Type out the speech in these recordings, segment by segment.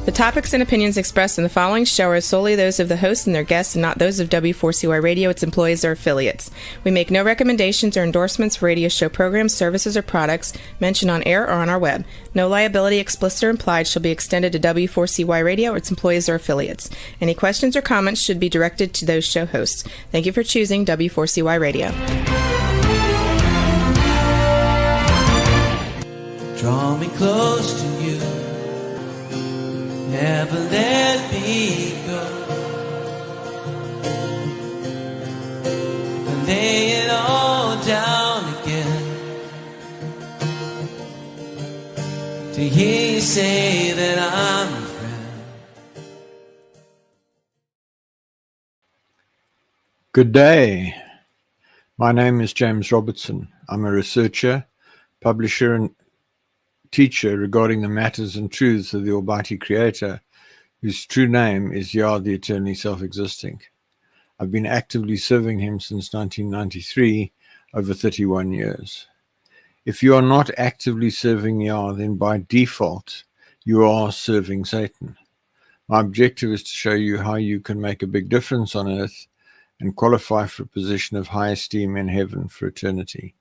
The topics and opinions expressed in the following show are solely those of the host and their guests and not those of W4CY Radio, its employees, or affiliates. We make no recommendations or endorsements for radio show programs, services, or products mentioned on air or on our web. No liability, explicit or implied, shall be extended to W4CY Radio or its employees or affiliates. Any questions or comments should be directed to those show hosts. Thank you for choosing W4CY Radio. Draw me close to you, never let me go. Lay it all down again, to hear you say that I'm a friend. Good day. My name is James Robertson. I'm a researcher, publisher, and teacher regarding the matters and truths of the Almighty Creator, whose true name is Yah, the eternally self-existing. I've been actively serving him since 1993, over 31 years. If you are not actively serving Yah, then by default, you are serving Satan. My objective is to show you how you can make a big difference on earth and qualify for a position of high esteem in heaven for eternity.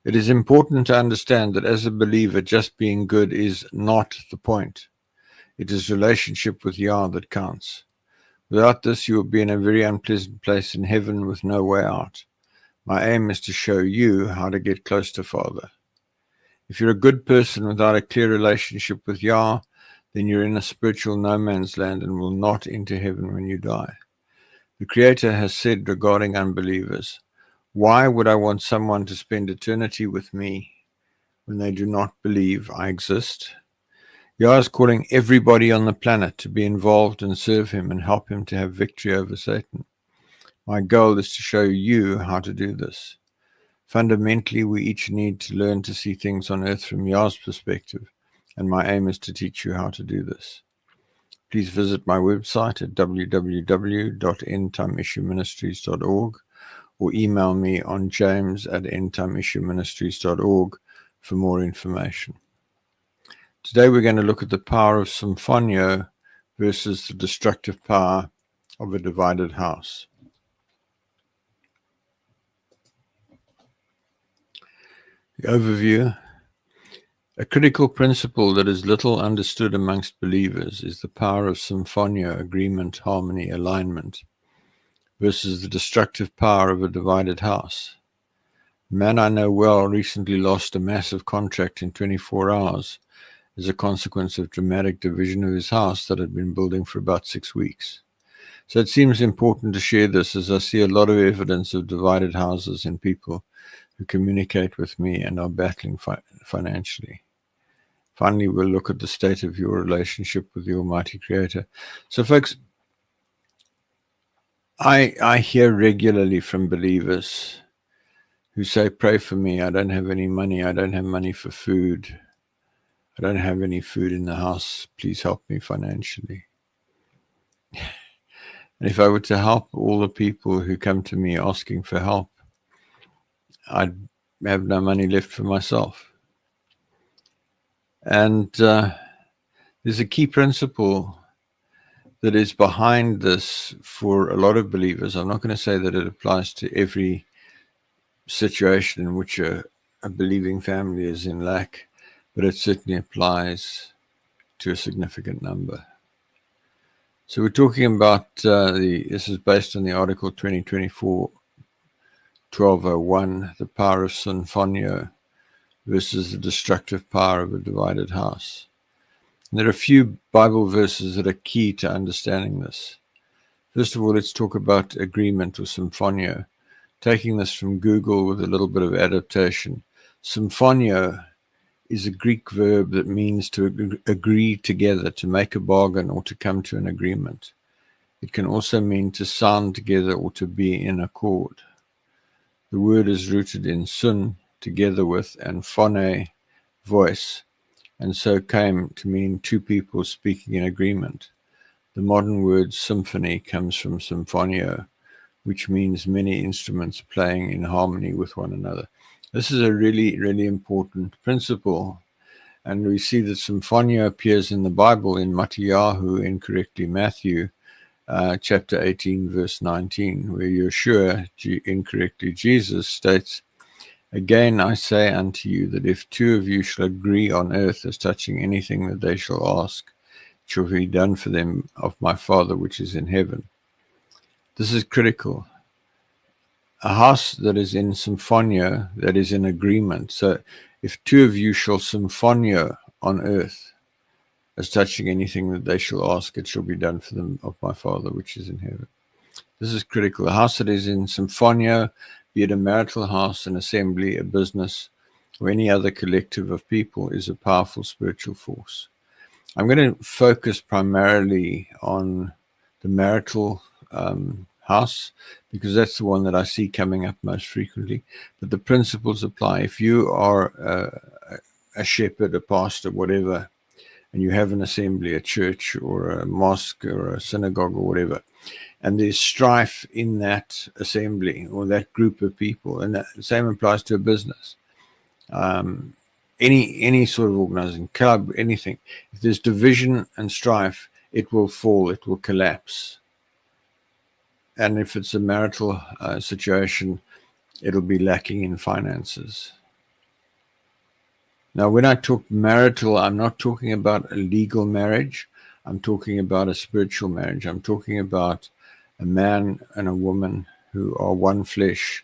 It is important to understand that as a believer, just being good is not the point. It is relationship with Yah that counts. Without this, you will be in a very unpleasant place in heaven with no way out. My aim is to show you how to get close to Father. If you're a good person without a clear relationship with Yah, then you're in a spiritual no man's land and will not enter heaven when you die. The Creator has said regarding unbelievers, why would I want someone to spend eternity with me when they do not believe I exist? Yah is calling everybody on the planet to be involved and serve him and help him to have victory over Satan. My goal is to show you how to do this. Fundamentally, we each need to learn to see things on earth from Yah's perspective, and my aim is to teach you how to do this. Please visit my website at www.endtimeissueministries.org or email me on james@endtimeissueministries.org for more information. Today we're going to look at the power of Sumphoneo versus the destructive power of a divided house. The overview. A critical principle that is little understood amongst believers is the power of Sumphoneo, agreement, harmony, alignment, versus the destructive power of a divided house. A man I know well recently lost a massive contract in 24 hours as a consequence of dramatic division of his house that had been building for about 6 weeks. So it seems important to share this, as I see a lot of evidence of divided houses in people who communicate with me and are battling financially. Finally, we'll look at the state of your relationship with the Almighty Creator. So folks, I hear regularly from believers who say, pray for me, I don't have any money, I don't have money for food, I don't have any food in the house, please help me financially. And if I were to help all the people who come to me asking for help, I'd have no money left for myself. And there's a key principle that is behind this for a lot of believers. I'm not going to say that it applies to every situation in which a believing family is in lack, but it certainly applies to a significant number. So we're talking about this is based on the article 2024-1201, the power of Sumphoneo versus the destructive power of a divided house. And there are a few Bible verses that are key to understanding this. First of all, let's talk about agreement or Sumphoneo. Taking this from Google with a little bit of adaptation. Sumphoneo is a Greek verb that means to agree together, to make a bargain, or to come to an agreement. It can also mean to sound together or to be in accord. The word is rooted in sun, together with, and phone, voice, and so came to mean two people speaking in agreement. The modern word symphony comes from Sumphoneo, which means many instruments playing in harmony with one another. This is a really, really important principle, And we see that Sumphoneo appears in the Bible in Mattiyahu, incorrectly Matthew, chapter 18, verse 19, where Yeshua, incorrectly Jesus, states, "Again I say unto you that if two of you shall agree on earth as touching anything that they shall ask, it shall be done for them of my Father which is in heaven." This is critical. A house that is in Sumphoneo, that is in agreement. So if two of you shall Sumphoneo on earth as touching anything that they shall ask, it shall be done for them of my Father which is in heaven. This is critical. A house that is in Sumphoneo, be it a marital house, an assembly, a business, or any other collective of people, is a powerful spiritual force. I'm going to focus primarily on the marital house, because that's the one that I see coming up most frequently. But the principles apply. If you are a shepherd, a pastor, whatever, and you have an assembly, a church, or a mosque, or a synagogue, or whatever, and there's strife in that assembly or that group of people, and the same applies to a business, any sort of organizing, club, anything. If there's division and strife, it will fall, it will collapse. And if it's a marital situation, it'll be lacking in finances. Now, when I talk marital, I'm not talking about a legal marriage. I'm talking about a spiritual marriage. I'm talking about a man and a woman who are one flesh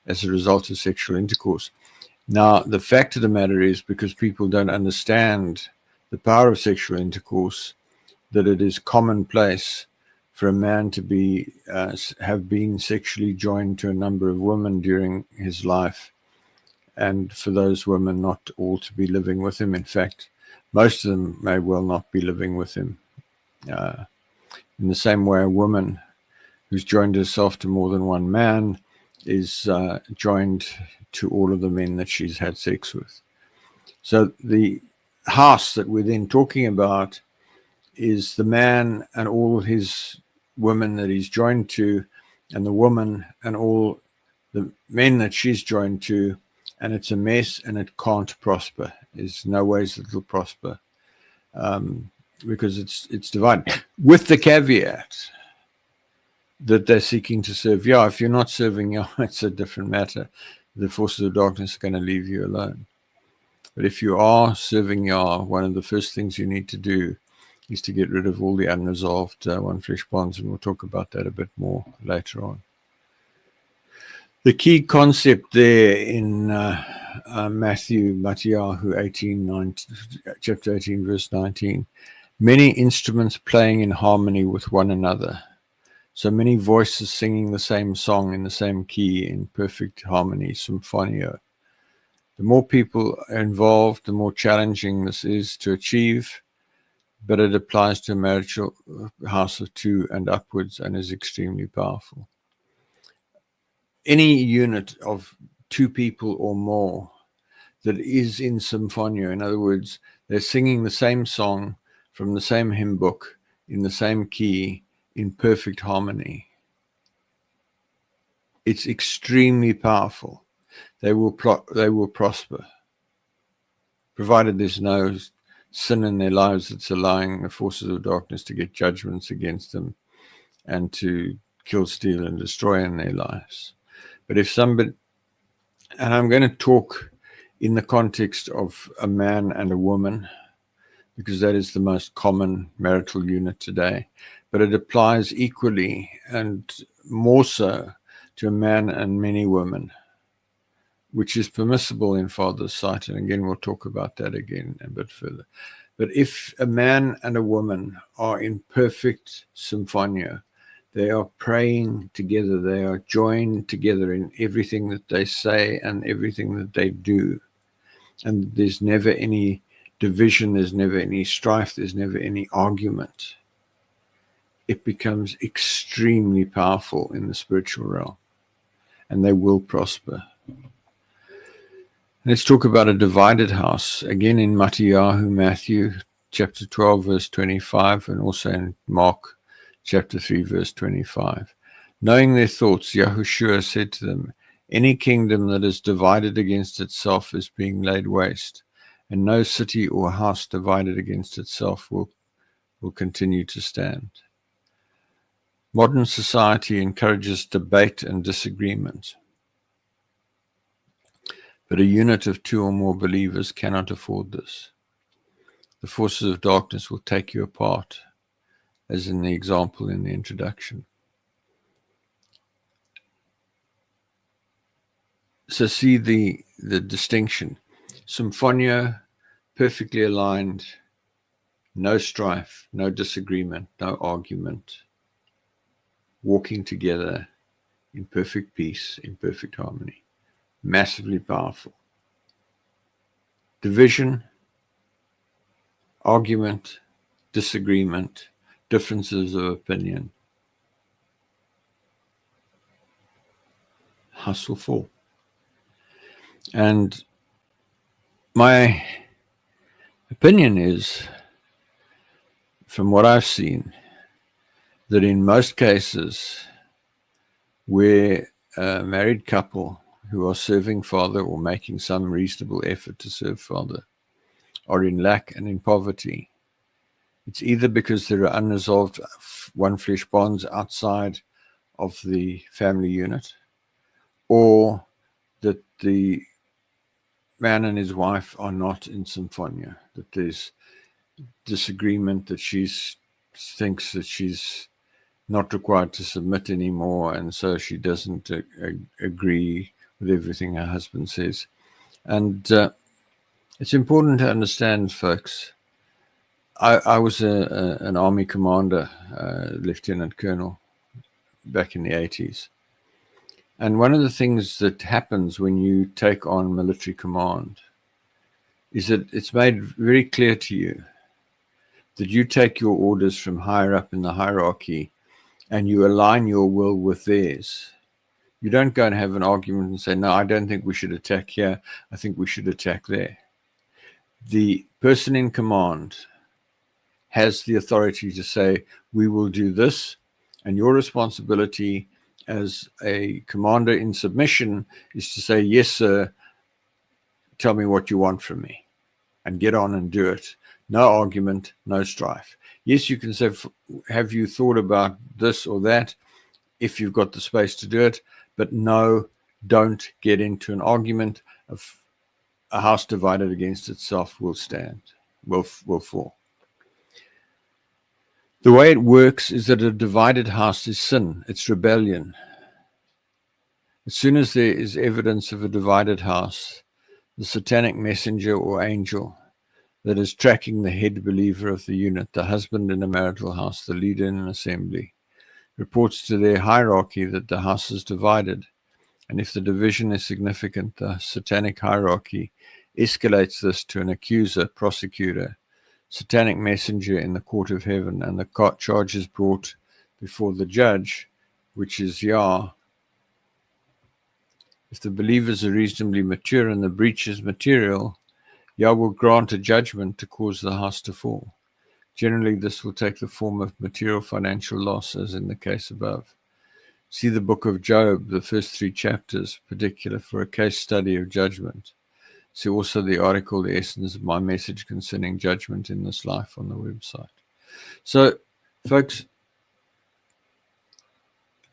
as a result of sexual intercourse. Now, the fact of the matter is, because people don't understand the power of sexual intercourse, that it is commonplace for a man to be have been sexually joined to a number of women during his life, and for those women not all to be living with him. In fact, most of them may well not be living with him. In the same way, a woman who's joined herself to more than one man is joined to all of the men that she's had sex with. So the house that we're then talking about is the man and all his women that he's joined to, and the woman and all the men that she's joined to, and it's a mess, and it can't prosper. There's no ways that it'll prosper, because it's divided, with the caveat that they're seeking to serve Yah. If you're not serving Yah, it's a different matter. The forces of darkness are going to leave you alone. But if you are serving Yah, one of the first things you need to do is to get rid of all the unresolved one flesh bonds, and we'll talk about that a bit more later on. The key concept there in Mattiyahu 18, chapter 18, verse 19, many instruments playing in harmony with one another. So many voices singing the same song in the same key in perfect harmony, Sumphoneo. The more people are involved, the more challenging this is to achieve, but it applies to a marital house of two and upwards and is extremely powerful. Any unit of two people or more that is in Sumphoneo, in other words, they're singing the same song from the same hymn book in the same key in perfect harmony, it's extremely powerful. They will prosper, provided there's no sin in their lives that's allowing the forces of darkness to get judgments against them and to kill, steal, and destroy in their lives. But if somebody, and I'm going to talk in the context of a man and a woman, because that is the most common marital unit today, but it applies equally and more so to a man and many women, which is permissible in Father's sight. And again, we'll talk about that again a bit further. But if a man and a woman are in perfect Sumphoneo, they are praying together, they are joined together in everything that they say and everything that they do. And there's never any division, there's never any strife, there's never any argument. It becomes extremely powerful in the spiritual realm, and they will prosper. Let's talk about a divided house, again in Matthew chapter 12, verse 25, and also in Mark chapter 3, verse 25. Knowing their thoughts, Yahushua said to them, any kingdom that is divided against itself is being laid waste, and no city or house divided against itself will continue to stand. Modern society encourages debate and disagreement, but a unit of two or more believers cannot afford this. The forces of darkness will take you apart, as in the example in the introduction. So see the distinction. Sumphoneo, perfectly aligned, no strife, no disagreement, no argument, walking together in perfect peace, in perfect harmony. Massively powerful. Division, argument, disagreement, differences of opinion. House will fall. And my opinion is, from what I've seen, that in most cases where a married couple who are serving Father or making some reasonable effort to serve Father are in lack and in poverty, it's either because there are unresolved one flesh bonds outside of the family unit, or that the man and his wife are not in Sumphoneo, that there's disagreement, that she thinks that she's not required to submit anymore, and so she doesn't agree with everything her husband says. And it's important to understand, folks, I was an army commander, lieutenant colonel, back in the 80s. And one of the things that happens when you take on military command is that it's made very clear to you that you take your orders from higher up in the hierarchy and you align your will with theirs. You don't go and have an argument and say, no, I don't think we should attack here. I think we should attack there. The person in command has the authority to say, we will do this, and your responsibility as a commander in submission is to say, yes, sir, tell me what you want from me, and get on and do it. No argument, no strife. Yes, you can say, have you thought about this or that, if you've got the space to do it, but no, don't get into an argument. Of a house divided against itself will stand, will fall. The way it works is that a divided house is sin, it's rebellion. As soon as there is evidence of a divided house, the satanic messenger or angel that is tracking the head believer of the unit, the husband in a marital house, the leader in an assembly, reports to their hierarchy that the house is divided. And if the division is significant, the satanic hierarchy escalates this to an accuser, prosecutor, satanic messenger in the court of heaven, and the charge is brought before the judge, which is Yah. If the believers are reasonably mature and the breach is material, Yah will grant a judgment to cause the house to fall. Generally, this will take the form of material financial loss, as in the case above. See the book of Job, the first 3 chapters, particular for a case study of judgment. See also the article, The Essence of My Message Concerning Judgment in This Life, on the website. So, folks,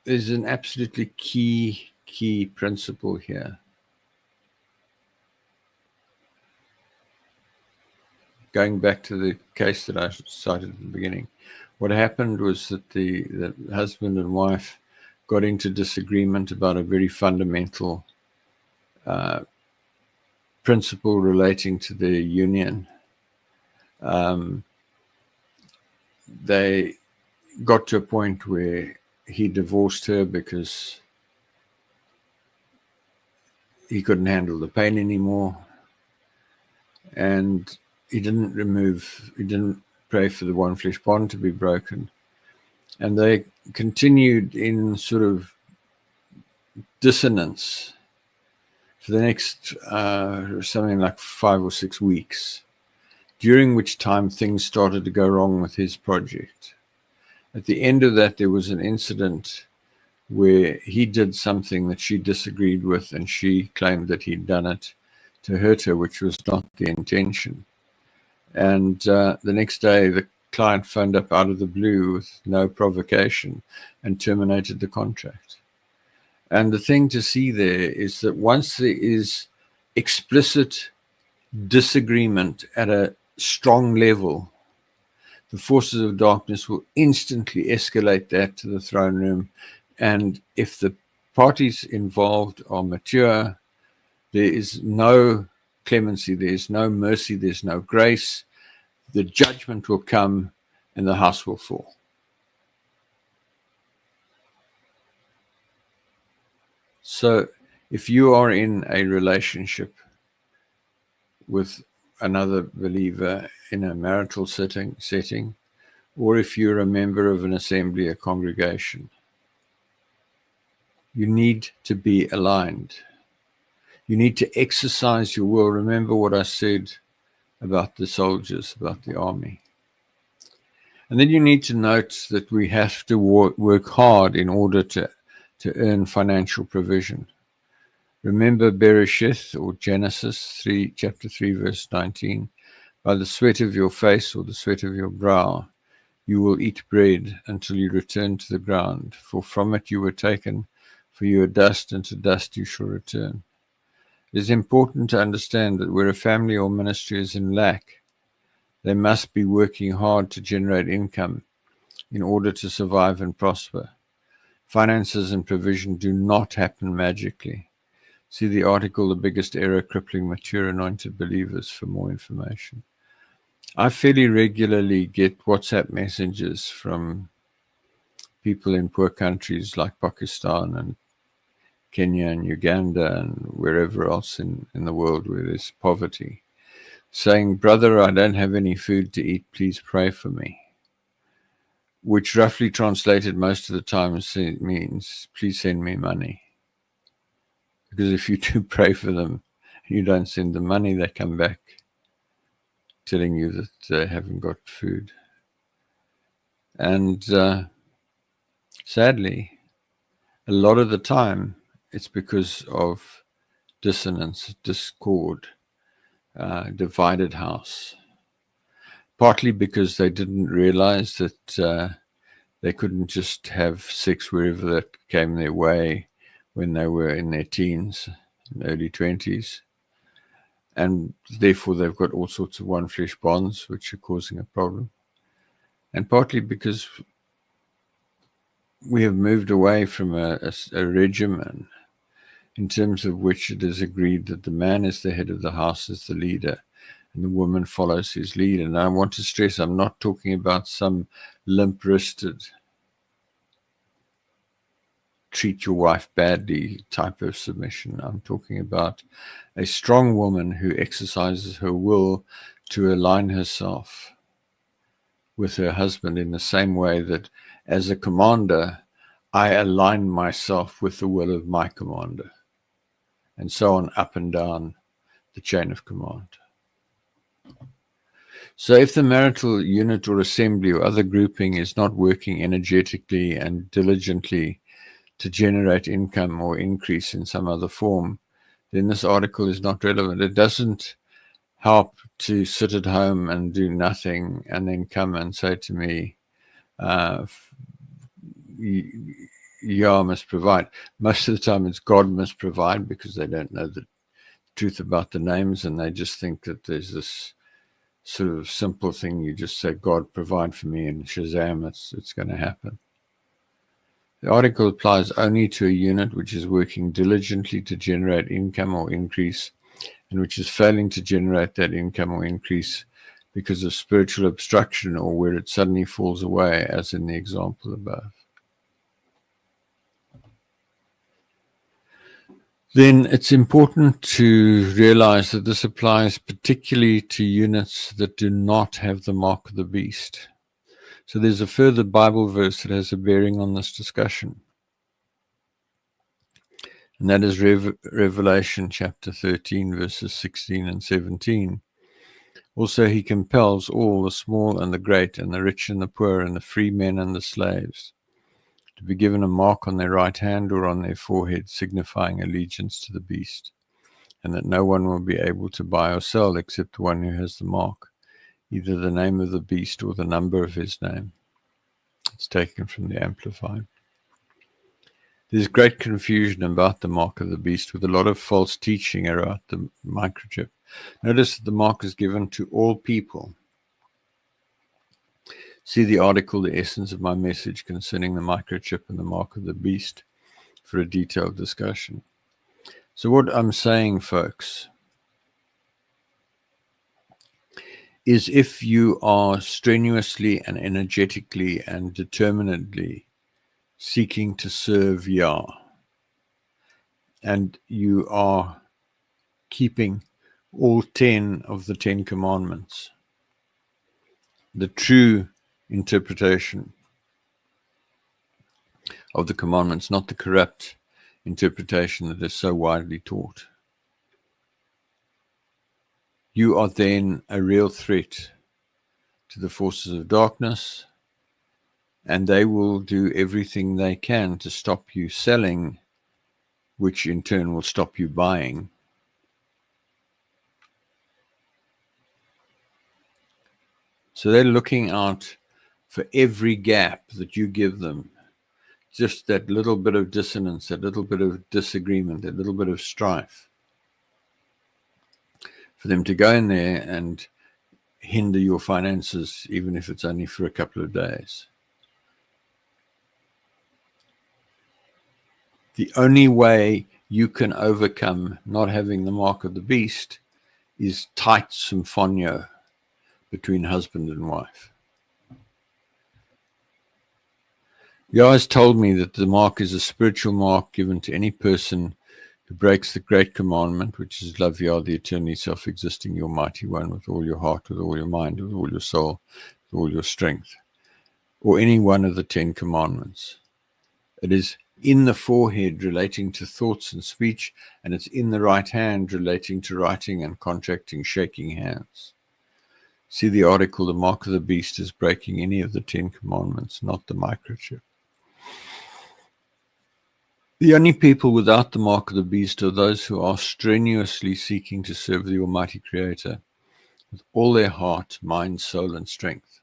there's an absolutely key principle here. Going back to the case that I cited at the beginning, what happened was that the husband and wife got into disagreement about a very fundamental principle relating to their union. They got to a point where he divorced her because he couldn't handle the pain anymore, and he didn't pray for the one flesh bond to be broken. And they continued in sort of dissonance for the next something like 5 or 6 weeks, during which time things started to go wrong with his project. At the end of that, there was an incident where he did something that she disagreed with, and she claimed that he'd done it. to hurt her, which was not the intention. And the next day, the client phoned up out of the blue with no provocation and terminated the contract. And the thing to see there is that once there is explicit disagreement at a strong level, the forces of darkness will instantly escalate that to the throne room. And if the parties involved are mature, there is no clemency, there is no mercy, there's no grace. The judgment will come and the house will fall. So if you are in a relationship with another believer in a marital setting, or if you're a member of an assembly, a congregation, you need to be aligned. You need to exercise your will. Remember what I said about the soldiers, about the army. And then you need to note that we have to work hard in order to earn financial provision. Remember Bereshith, or Genesis chapter 3, verse 19. By the sweat of your face or the sweat of your brow, you will eat bread until you return to the ground. For from it you were taken, for you are dust, and to dust you shall return. It is important to understand that where a family or ministry is in lack, they must be working hard to generate income in order to survive and prosper. Finances and provision do not happen magically. See the article, The Biggest Error Crippling Mature Anointed Believers, for more information. I fairly regularly get WhatsApp messages from people in poor countries like Pakistan and Kenya and Uganda and wherever else in the world where there's poverty, saying, "Brother, I don't have any food to eat, please pray for me." Which roughly translated most of the time means, please send me money. Because if you do pray for them and you don't send them money, they come back telling you that they haven't got food. And sadly, a lot of the time, it's because of dissonance, discord, divided house. Partly because they didn't realize that they couldn't just have sex wherever that came their way when they were in their teens and early 20s. And therefore they've got all sorts of one flesh bonds which are causing a problem. And partly because we have moved away from a regimen in terms of which it is agreed that the man is the head of the house, is the leader, and the woman follows his lead. And I want to stress, I'm not talking about some limp-wristed, treat your wife badly type of submission. I'm talking about a strong woman who exercises her will to align herself with her husband in the same way that as a commander, I align myself with the will of my commander, and so on up and down the chain of command. So if the marital unit or assembly or other grouping is not working energetically and diligently to generate income or increase in some other form, then this article is not relevant. It doesn't help to sit at home and do nothing and then come and say to me, Yah must provide. Most of the time it's God must provide, because they don't know the truth about the names, and they just think that there's this sort of simple thing. You just say, God, provide for me, and Shazam, it's going to happen. The article applies only to a unit which is working diligently to generate income or increase, and which is failing to generate that income or increase because of spiritual obstruction, or where it suddenly falls away, as in the example above. Then it's important to realize that this applies particularly to units that do not have the mark of the beast. So there's a further Bible verse that has a bearing on this discussion. And that is Revelation chapter 13, verses 16 and 17. Also he compels all, the small and the great, and the rich and the poor, and the free men and the slaves, to be given a mark on their right hand or on their forehead, signifying allegiance to the beast. and that no one will be able to buy or sell except the one who has the mark, either the name of the beast or the number of his name. It's taken from the Amplified. There's great confusion about the mark of the beast, with a lot of false teaching about the microchip. Notice that the mark is given to all people. See the article, The Essence of My Message Concerning the Microchip and the Mark of the Beast, for a detailed discussion. So what I'm saying, folks, is if you are strenuously and energetically and determinedly seeking to serve Yah, and you are keeping all 10 of the 10 commandments, the true interpretation of the commandments, not the corrupt interpretation that is so widely taught, you are then a real threat to the forces of darkness, and they will do everything they can to stop you selling, which in turn will stop you buying. So they're looking out for every gap that you give them, just that little bit of dissonance, that little bit of disagreement, that little bit of strife, for them to go in there and hinder your finances, even if it's only for a couple of days. The only way you can overcome not having the mark of the beast is tight Sumphoneo between husband and wife. Yah has told me that the mark is a spiritual mark given to any person who breaks the great commandment, which is love Yah, the eternally self-existing, your mighty one, with all your heart, with all your mind, with all your soul, with all your strength, or any one of the 10 commandments. It is in the forehead relating to thoughts and speech, and it's in the right hand relating to writing and contracting, shaking hands. See the article, The Mark of the Beast is breaking any of the 10 commandments, not the microchip. The only people without the mark of the beast are those who are strenuously seeking to serve the Almighty Creator with all their heart, mind, soul, and strength.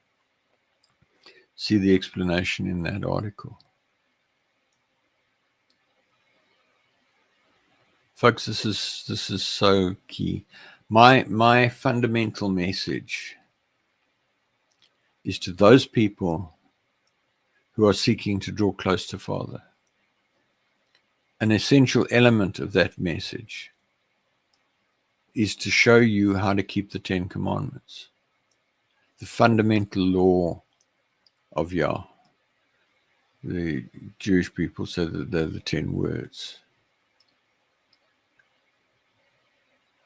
See the explanation in that article. Folks, this is so key. My fundamental message is to those people who are seeking to draw close to Father. An essential element of that message is to show you how to keep the 10 commandments, the fundamental law of Yah. The Jewish people say that they're the 10 words.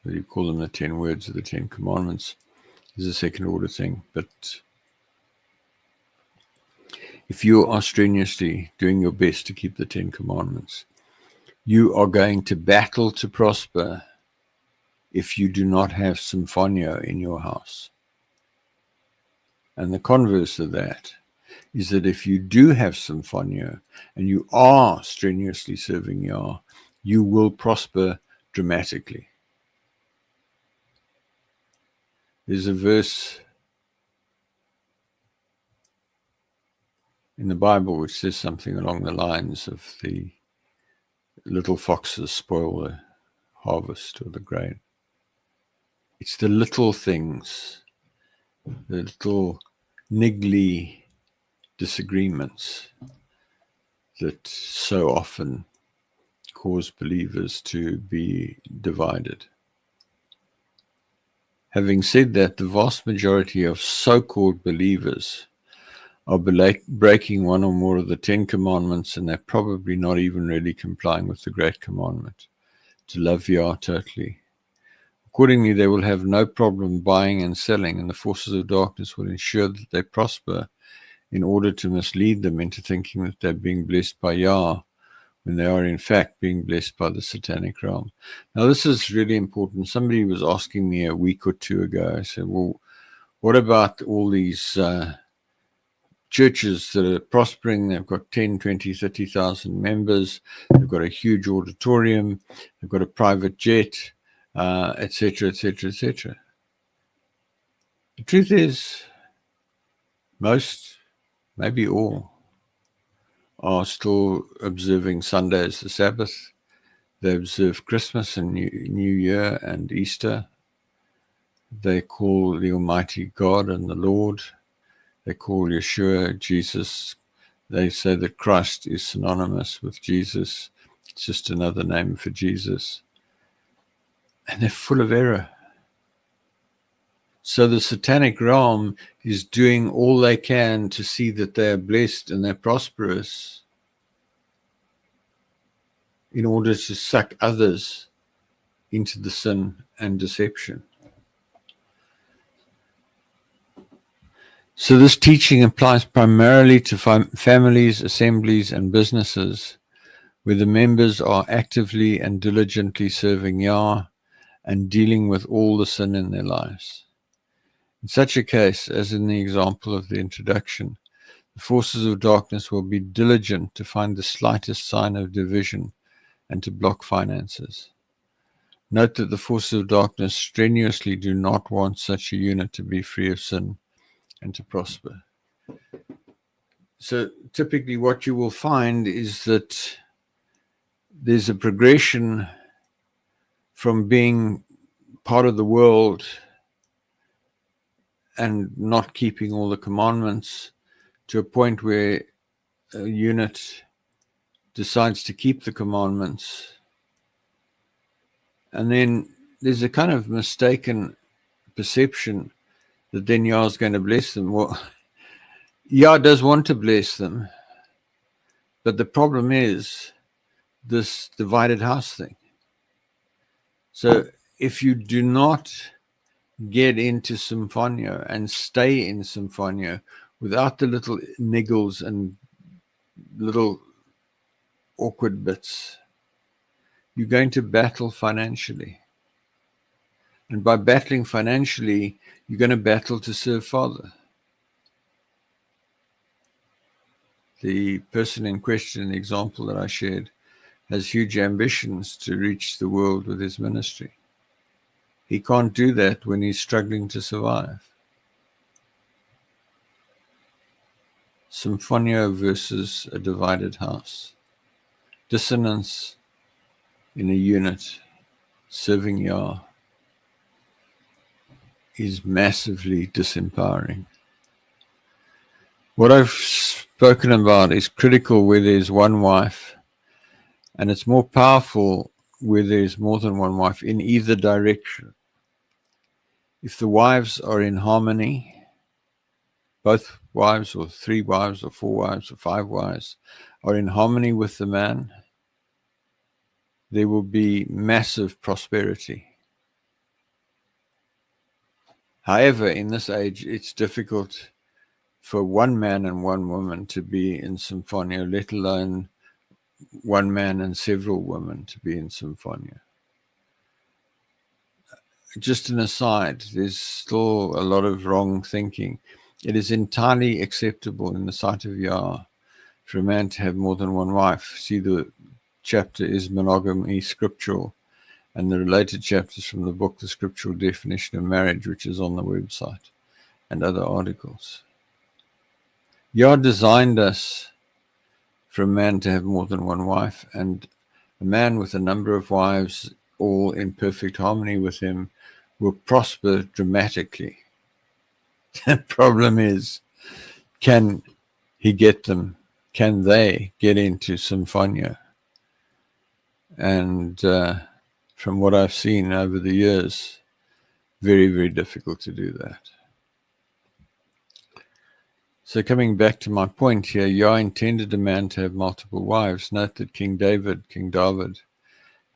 You call them the 10 words of the 10 commandments. Is a second order thing. But if you are strenuously doing your best to keep the 10 commandments, you are going to battle to prosper if you do not have Sumphoneo in your house. And the converse of that is that if you do have Sumphoneo and you are strenuously serving Yah, you will prosper dramatically. There's a verse in the Bible which says something along the lines of the little foxes spoil the harvest or the grain. It's the little things, the little niggly disagreements that so often cause believers to be divided. Having said that, the vast majority of so-called believers are breaking one or more of the 10 commandments, and they're probably not even really complying with the great commandment, to love Yah totally. Accordingly, they will have no problem buying and selling, and the forces of darkness will ensure that they prosper in order to mislead them into thinking that they're being blessed by Yah, when they are in fact being blessed by the satanic realm. Now, this is really important. Somebody was asking me a week or two ago, I said, well, what about all these churches that are prospering? They've got 10, 20, 30,000 members. They've got a huge auditorium. They've got a private jet. etc., etc., etc. The truth is, most, maybe all, are still observing Sunday as the Sabbath. They observe Christmas and New Year and Easter. They call the Almighty God and the Lord. They call Yeshua Jesus. They say that Christ is synonymous with Jesus. It's just another name for Jesus. And they're full of error. So the satanic realm is doing all they can to see that they are blessed and they're prosperous in order to suck others into the sin and deception. So this teaching applies primarily to families, assemblies, and businesses where the members are actively and diligently serving Yah and dealing with all the sin in their lives. In such a case, as in the example of the introduction, the forces of darkness will be diligent to find the slightest sign of division and to block finances. Note that the forces of darkness strenuously do not want such a unit to be free of sin and to prosper. So typically what you will find is that there's a progression from being part of the world and not keeping all the commandments to a point where a unit decides to keep the commandments. And then there's a kind of mistaken perception that then Yah is going to bless them. Well, Yah does want to bless them, but the problem is this divided house thing. So if you do not get into Sumphoneo and stay in Sumphoneo without the little niggles and little awkward bits, you're going to battle financially. And by battling financially, you're going to battle to serve Father. The person in question, the example that I shared, has huge ambitions to reach the world with his ministry. He can't do that when he's struggling to survive. Sumphoneo versus a divided house. Dissonance in a unit serving Yah is massively disempowering. What I've spoken about is critical where there's one wife, and it's more powerful where there's more than one wife in either direction. If the wives are in harmony, both wives or 3 wives or 4 wives or 5 wives are in harmony with the man, there will be massive prosperity. However, in this age, it's difficult for one man and one woman to be in Sumphoneo, let alone one man and several women to be in Sumphoneo. Just an aside, there's still a lot of wrong thinking. It is entirely acceptable in the sight of Yah for a man to have more than one wife. See, the chapter is monogamy scriptural, and the related chapters from the book, The Scriptural Definition of Marriage, which is on the website, and other articles. Yah designed us for a man to have more than one wife, and a man with a number of wives, all in perfect harmony with him, will prosper dramatically. The problem is, can he get them? Can they get into Sumphoneo? And from what I've seen over the years, very, very difficult to do that. So coming back to my point here, Yah intended a man to have multiple wives. Note that King David,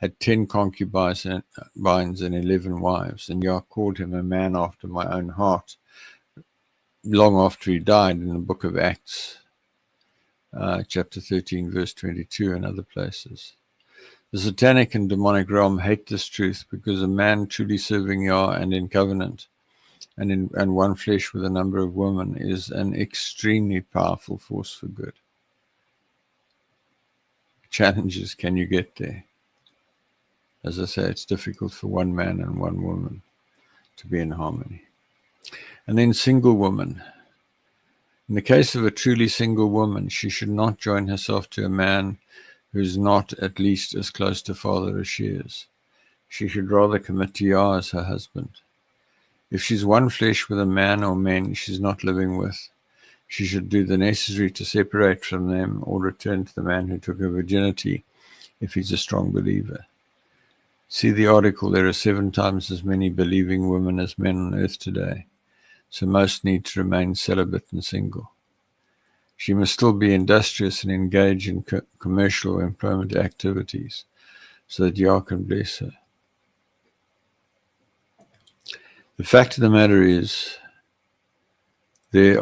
had 10 concubines and 11 wives, and Yah called him a man after my own heart long after he died in the book of Acts, chapter 13, verse 22, and other places. The satanic and demonic realm hate this truth because a man truly serving Yah and in covenant and one flesh with a number of women is an extremely powerful force for good. Challenges, can you get there? As I say, it's difficult for one man and one woman to be in harmony. And then single woman. In the case of a truly single woman, she should not join herself to a man who's not at least as close to father as she is. She should rather commit to Yah as her husband. If she's one flesh with a man or men she's not living with, she should do the necessary to separate from them or return to the man who took her virginity if he's a strong believer. See the article, there are 7 times as many believing women as men on earth today, so most need to remain celibate and single. She must still be industrious and engage in commercial or employment activities so that Yah can bless her. The fact of the matter is, there's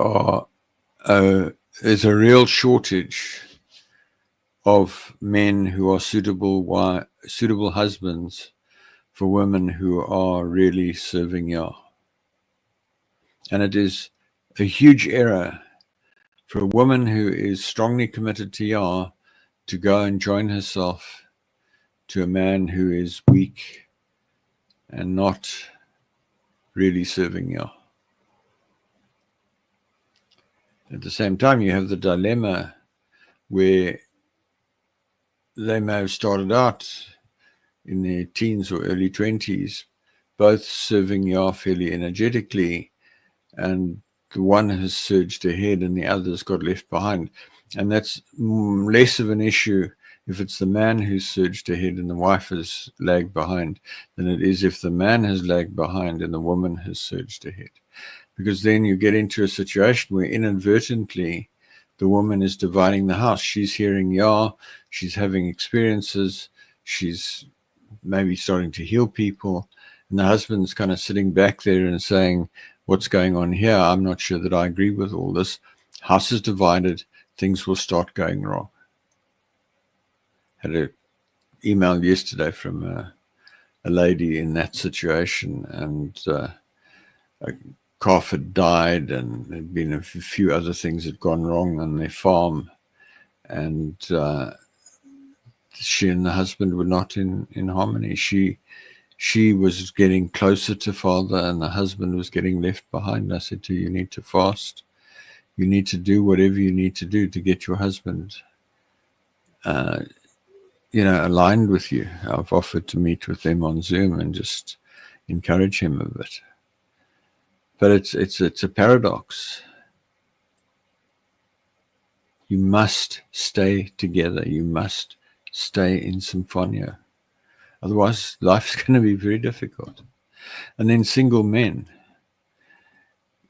a real shortage of men who are suitable husbands for women who are really serving Yah. And it is a huge error for a woman who is strongly committed to Yah to go and join herself to a man who is weak and not really serving Yah. At the same time, you have the dilemma where they may have started out in their teens or early 20s, both serving Yah fairly energetically, and the one has surged ahead and the other's got left behind. And that's less of an issue if it's the man who's surged ahead and the wife has lagged behind than it is if the man has lagged behind and the woman has surged ahead. Because then you get into a situation where inadvertently the woman is dividing the house. She's hearing Yah, she's having experiences, she's maybe starting to heal people, and the husband's kind of sitting back there and saying, what's going on here? I'm not sure that I agree with all this. House is divided, things will start going wrong. Had an email yesterday from a lady in that situation, and a calf had died, and there'd been a few other things that had gone wrong on their farm, and she and the husband were not in harmony. She was getting closer to father, and the husband was getting left behind. I said to her, you need to fast. You need to do whatever you need to do to get your husband aligned with you. I've offered to meet with them on Zoom and just encourage him a bit. But it's a paradox. You must stay together. You must stay in Sumphoneo. Otherwise, life's going to be very difficult. And then single men.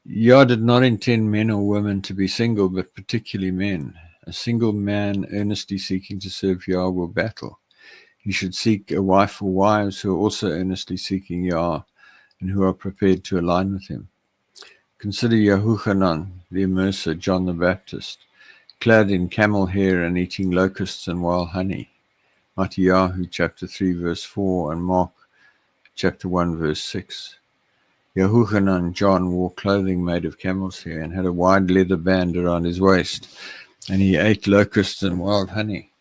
Yah did not intend men or women to be single, but particularly men. A single man earnestly seeking to serve Yah will battle. He should seek a wife or wives who are also earnestly seeking Yah and who are prepared to align with him. Consider Yehochanan, the immerser, John the Baptist, clad in camel hair and eating locusts and wild honey. Matthew chapter 3 verse 4 and Mark chapter 1 verse 6. Yehochanan, John, wore clothing made of camel's hair and had a wide leather band around his waist, and he ate locusts and wild honey.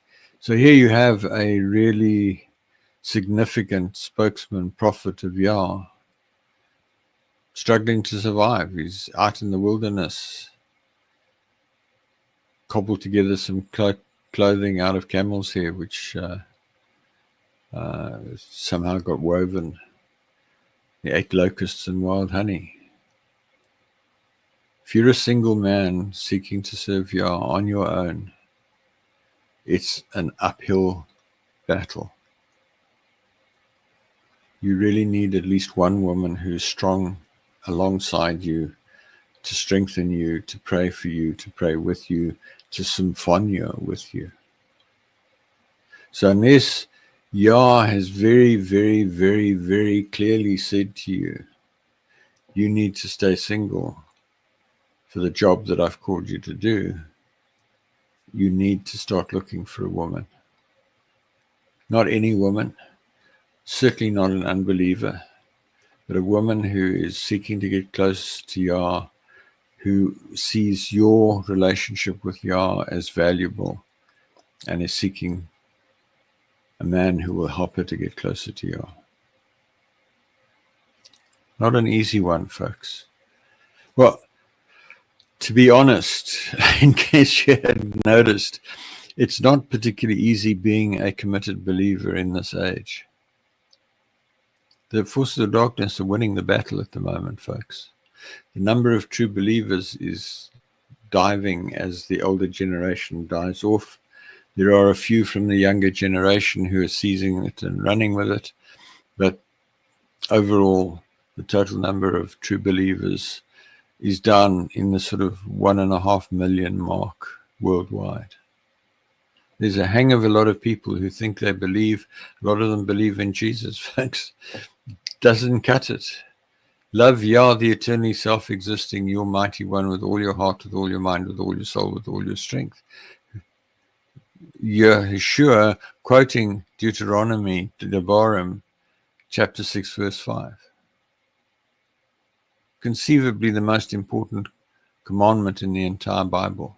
So here you have a really significant spokesman, prophet of Yah, struggling to survive. He's out in the wilderness, cobbled together some clothing out of camel's hair, which somehow got woven. He ate locusts and wild honey. If you're a single man seeking to serve Yah on your own, it's an uphill battle. You really need at least one woman who's strong alongside you, to strengthen you, to pray for you, to pray with you, to Sumphoneo with you. So unless Yah has very, very, very, very clearly said to you, you need to stay single for the job that I've called you to do, you need to start looking for a woman. Not any woman, certainly not an unbeliever, but a woman who is seeking to get close to Yah, who sees your relationship with Yah as valuable and is seeking a man who will help her to get closer to Yah. Not an easy one, folks. Well, to be honest, in case you hadn't noticed, it's not particularly easy being a committed believer in this age. The forces of darkness are winning the battle at the moment, folks. The number of true believers is diving as the older generation dies off. There are a few from the younger generation who are seizing it and running with it, but overall, the total number of true believers is down in the sort of 1.5 million mark worldwide. There's a hang of a lot of people who think they believe. A lot of them believe in Jesus, folks. Doesn't cut it. Love Yah, the eternally self-existing, your mighty one, with all your heart, with all your mind, with all your soul, with all your strength. Yeshua quoting Deuteronomy, Devarim, chapter 6, verse 5. Conceivably the most important commandment in the entire Bible.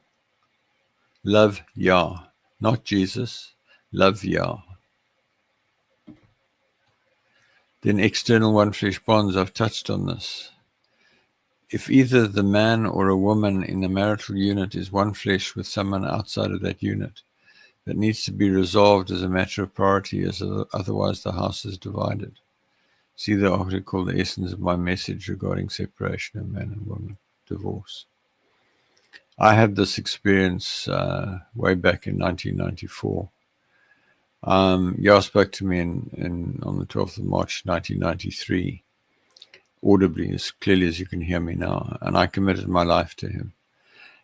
Love Yah, not Jesus. Love Yah. Then external one flesh bonds, I've touched on this. If either the man or a woman in the marital unit is one flesh with someone outside of that unit, that needs to be resolved as a matter of priority, as otherwise the house is divided. See the article, The Essence of My Message Regarding Separation of Man and Woman, Divorce. I had this experience way back in 1994. Yah spoke to me on the 12th of March 1993, audibly, as clearly as you can hear me now, and I committed my life to him.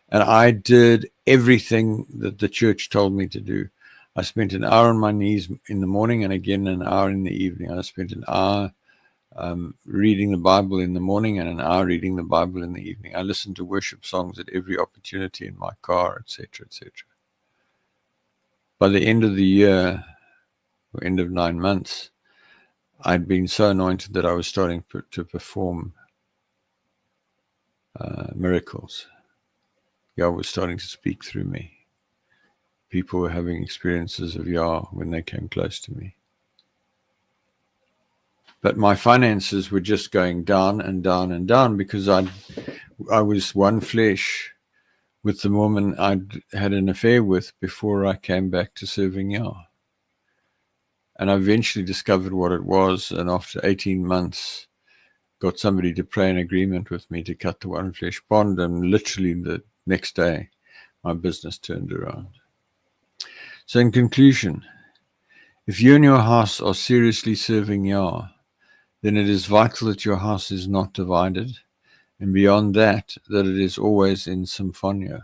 And I did everything that the church told me to do. I spent an hour on my knees in the morning and again an hour in the evening. I spent an hour reading the Bible in the morning and an hour reading the Bible in the evening. I listened to worship songs at every opportunity in my car, etc., etc. By the end of the year, or end of 9 months, I'd been so anointed that I was starting to perform miracles. Yah was starting to speak through me. People were having experiences of Yah when they came close to me. But my finances were just going down and down and down because I was one flesh with the woman I'd had an affair with before I came back to serving Yah. And I eventually discovered what it was, and after 18 months, got somebody to pray an agreement with me to cut the one flesh bond, and literally the next day, my business turned around. So in conclusion, if you and your house are seriously serving Yah, then it is vital that your house is not divided, and beyond that, that it is always in Sumphoneo.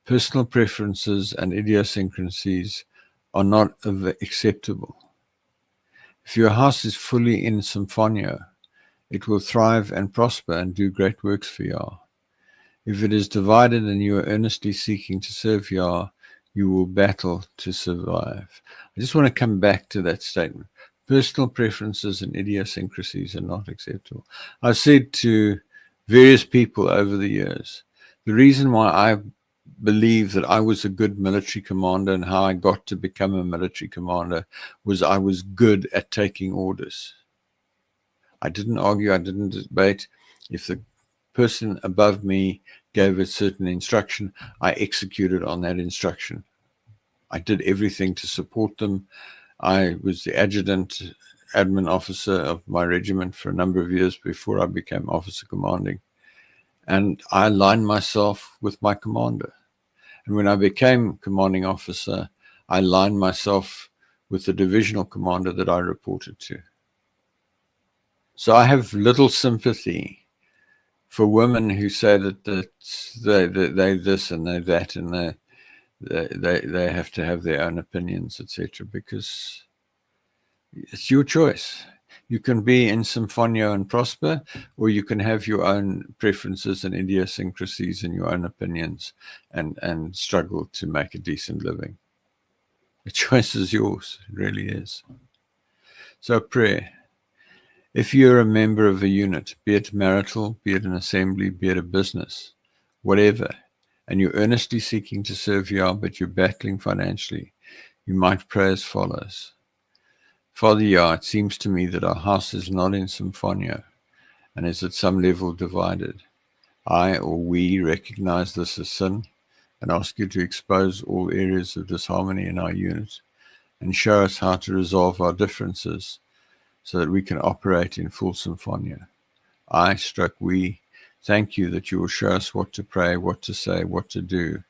Personal preferences and idiosyncrasies are not acceptable. If your house is fully in Sumphoneo, it will thrive and prosper and do great works for Yah. If it is divided and you are earnestly seeking to serve Yah, you will battle to survive. I just want to come back to that statement. Personal preferences and idiosyncrasies are not acceptable. I've said to various people over the years, the reason why I believe that I was a good military commander and how I got to become a military commander was I was good at taking orders. I didn't argue, I didn't debate. If the person above me gave a certain instruction, I executed on that instruction. I did everything to support them. I was the admin officer of my regiment for a number of years before I became officer commanding. And I aligned myself with my commander. And when I became commanding officer, I aligned myself with the divisional commander that I reported to. So I have little sympathy for women who say that they this and they that, and they have to have their own opinions, etc., because it's your choice. You can be in Sumphoneo and prosper, or you can have your own preferences and idiosyncrasies and your own opinions and struggle to make a decent living. The choice is yours. It really is. So prayer. If you're a member of a unit, be it marital, be it an assembly, be it a business, whatever, and you're earnestly seeking to serve Yah, but you're battling financially, We might pray as follows. Father Yah, it seems to me that our house is not in Sumphoneo and is at some level divided. I or we recognize this as sin and ask you to expose all areas of disharmony in our unit and show us how to resolve our differences so that we can operate in full Sumphoneo. We thank you that you will show us what to pray, what to say, what to do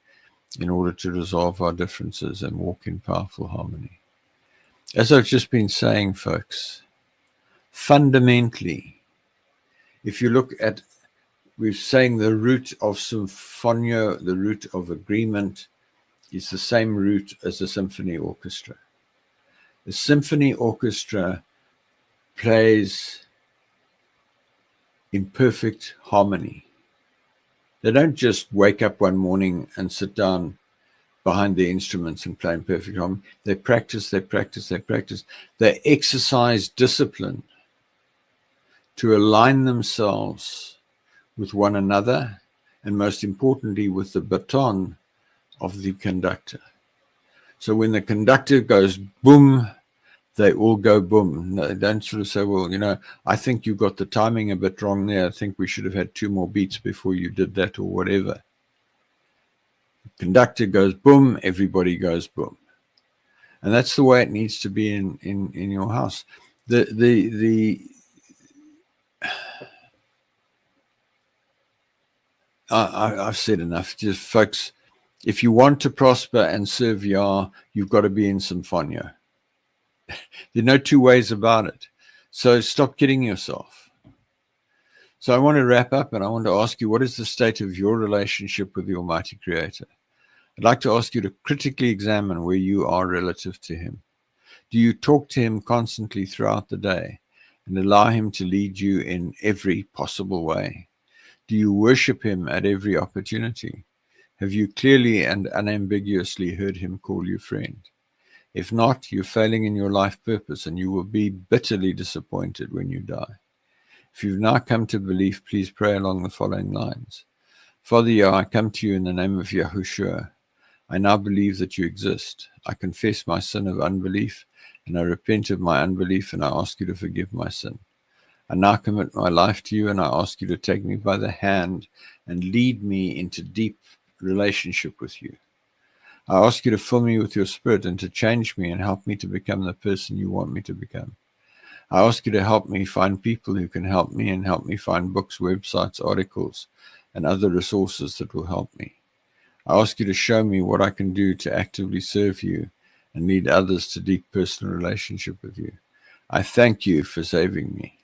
in order to resolve our differences and walk in powerful harmony. As I've just been saying, folks, fundamentally, if you look at, we're saying the root of Sumphoneo, the root of agreement, is the same root as a symphony orchestra. The symphony orchestra plays in perfect harmony. They don't just wake up one morning and sit down behind the instruments and play in perfect harmony. They practice. They exercise discipline to align themselves with one another and, most importantly, with the baton of the conductor. So when the conductor goes boom, they all go boom. They don't sort of say, well, I think you got the timing a bit wrong there. I think we should have had 2 more beats before you did that, or whatever. The conductor goes boom, everybody goes boom. And that's the way it needs to be in your house. I've said enough. Just, folks, if you want to prosper and serve Yah, you've got to be in Sumphoneo. There are no 2 ways about it. So stop kidding yourself. So I want to wrap up, and I want to ask you, what is the state of your relationship with the Almighty Creator? I'd like to ask you to critically examine where you are relative to Him. Do you talk to Him constantly throughout the day and allow Him to lead you in every possible way? Do you worship Him at every opportunity? Have you clearly and unambiguously heard Him call you friend? If not, you're failing in your life purpose, and you will be bitterly disappointed when you die. If you've now come to belief, please pray along the following lines. Father Yah, I come to you in the name of Yahushua. I now believe that you exist. I confess my sin of unbelief, and I repent of my unbelief, and I ask you to forgive my sin. I now commit my life to you, and I ask you to take me by the hand and lead me into deep relationship with you. I ask you to fill me with your Spirit and to change me and help me to become the person you want me to become. I ask you to help me find people who can help me, and help me find books, websites, articles, and other resources that will help me. I ask you to show me what I can do to actively serve you and lead others to deep personal relationship with you. I thank you for saving me.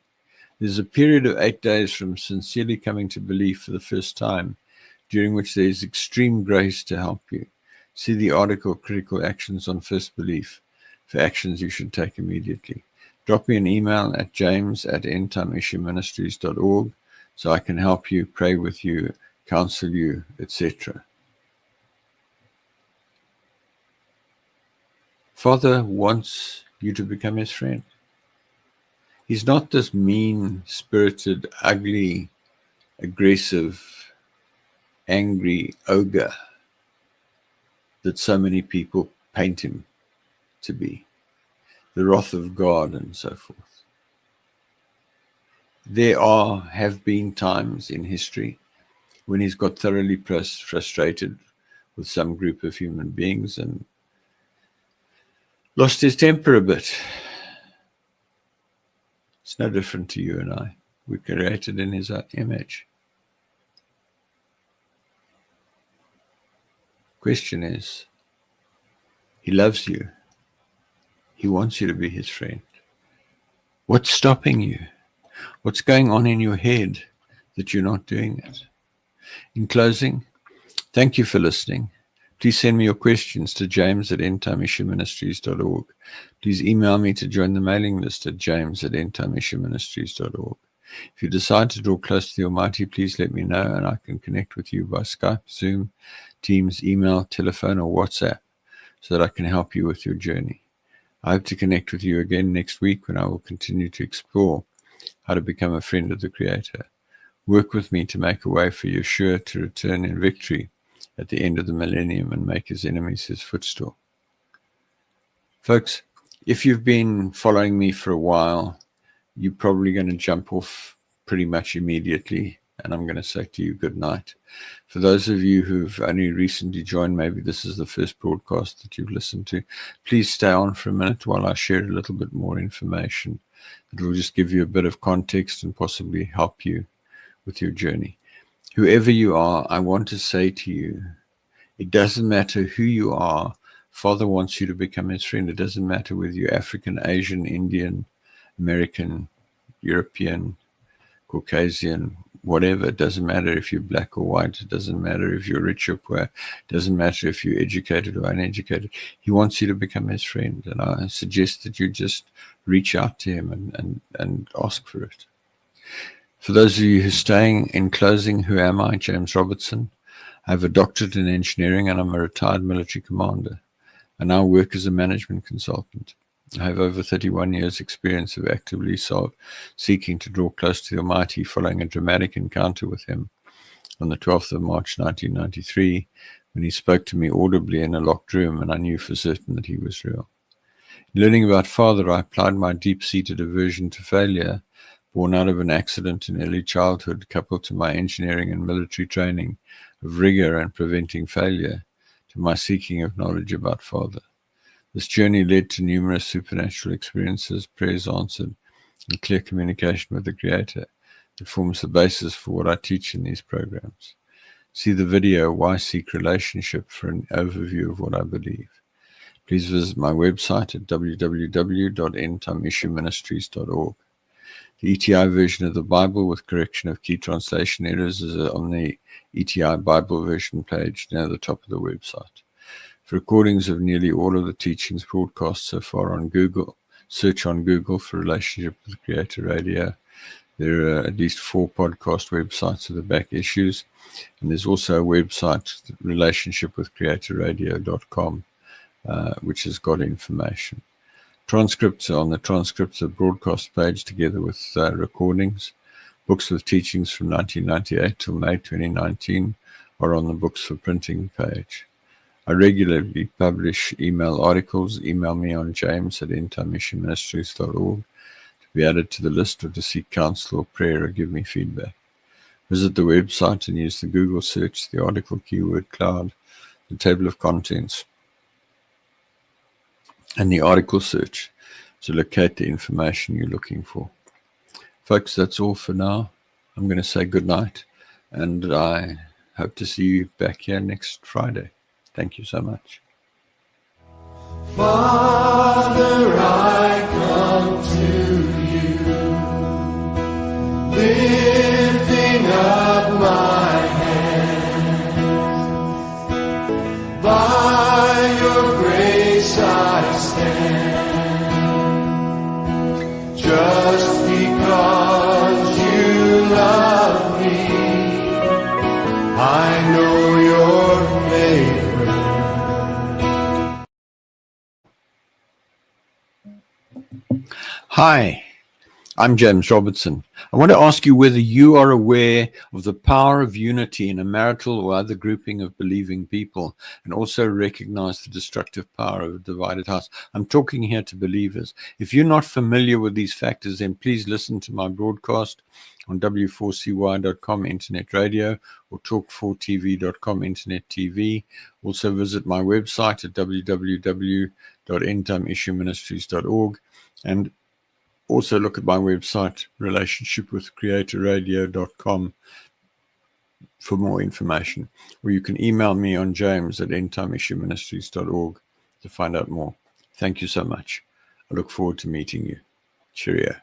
There's a period of 8 days from sincerely coming to belief for the first time, during which there is extreme grace to help you. See the article, Critical Actions on First Belief, for actions you should take immediately. Drop me an email at james@endtimeissueministries.org so I can help you, pray with you, counsel you, etc. Father wants you to become His friend. He's not this mean-spirited, ugly, aggressive, angry ogre that so many people paint Him to be. The wrath of God and so forth. There have been times in history when He's got thoroughly frustrated with some group of human beings and lost His temper a bit. It's no different to you and I. We're created in His image. Question is, He loves you. He wants you to be His friend. What's stopping you? What's going on in your head that you're not doing it? In closing, thank you for listening. Please send me your questions to james@endtimeissueministries.org. Please email me to join the mailing list at james@endtimeissueministries.org. If you decide to draw close to the Almighty, please let me know, and I can connect with you by Skype, Zoom, Teams, email, telephone, or WhatsApp so that I can help you with your journey. I hope to connect with you again next week when I will continue to explore how to become a friend of the Creator. Work with me to make a way for Yeshua to return in victory at the end of the millennium and make His enemies His footstool. Folks, if you've been following me for a while, you're probably going to jump off pretty much immediately, and I'm going to say to you good night. For those of you who've only recently joined, maybe this is the first broadcast that you've listened to, please stay on for a minute while I share a little bit more information. It will just give you a bit of context and possibly help you with your journey. Whoever you are, I want to say to you, it doesn't matter who you are. Father wants you to become his friend. It doesn't matter whether you're African, Asian, Indian, American, European, Caucasian, whatever. It doesn't matter if you're black or white. It doesn't matter if you're rich or poor. It doesn't matter if you're educated or uneducated. He wants you to become his friend. And I suggest that you just reach out to him and ask for it. For those of you who are staying, in closing, who am I? James Robertson. I have a doctorate in engineering and I'm a retired military commander. I now work as a management consultant. I have over 31 years' experience of actively seeking to draw close to the Almighty following a dramatic encounter with him on the 12th of March 1993 when he spoke to me audibly in a locked room and I knew for certain that he was real. In learning about Father, I applied my deep-seated aversion to failure, born out of an accident in early childhood, coupled to my engineering and military training of rigor and preventing failure, to my seeking of knowledge about Father. This journey led to numerous supernatural experiences, prayers answered, and clear communication with the Creator that forms the basis for what I teach in these programs. See the video, Why Seek Relationship, for an overview of what I believe. Please visit my website at www.endtimeissueministries.org. The ETI version of the Bible with correction of key translation errors is on the ETI Bible version page near the top of the website. For recordings of nearly all of the teachings broadcast so far on Google, search on Google for Relationship with Creator Radio. There are at least 4 podcast websites of the back issues, and there's also a website, relationshipwithcreatorradio.com, which has got information. Transcripts are on the transcripts of broadcast page together with recordings. Books with teachings from 1998 till May 2019 are on the books for printing page. I regularly publish email articles. Email me on james@endtimeissueministries.org to be added to the list or to seek counsel or prayer or give me feedback. Visit the website and use the Google search, the article keyword cloud, the table of contents, and the article search to locate the information you're looking for. Folks, that's all for now. I'm going to say good night, and I hope to see you back here next Friday. Thank you so much. Father, I come to you, lifting up my hands. By your grace I stand, just because you love me. I know your favor. Hi, I'm James Robertson. I want to ask you whether you are aware of the power of unity in a marital or other grouping of believing people, and also recognize the destructive power of a divided house. I'm talking here to believers. If you're not familiar with these factors, then please listen to my broadcast on w4cy.com internet radio or talk4tv.com internet TV. Also visit my website at www.endtimeissueministries.org and also look at my website, relationshipwithcreatorradio.com, for more information. Or you can email me on james@endtimeissueministries.org to find out more. Thank you so much. I look forward to meeting you. Cheerio.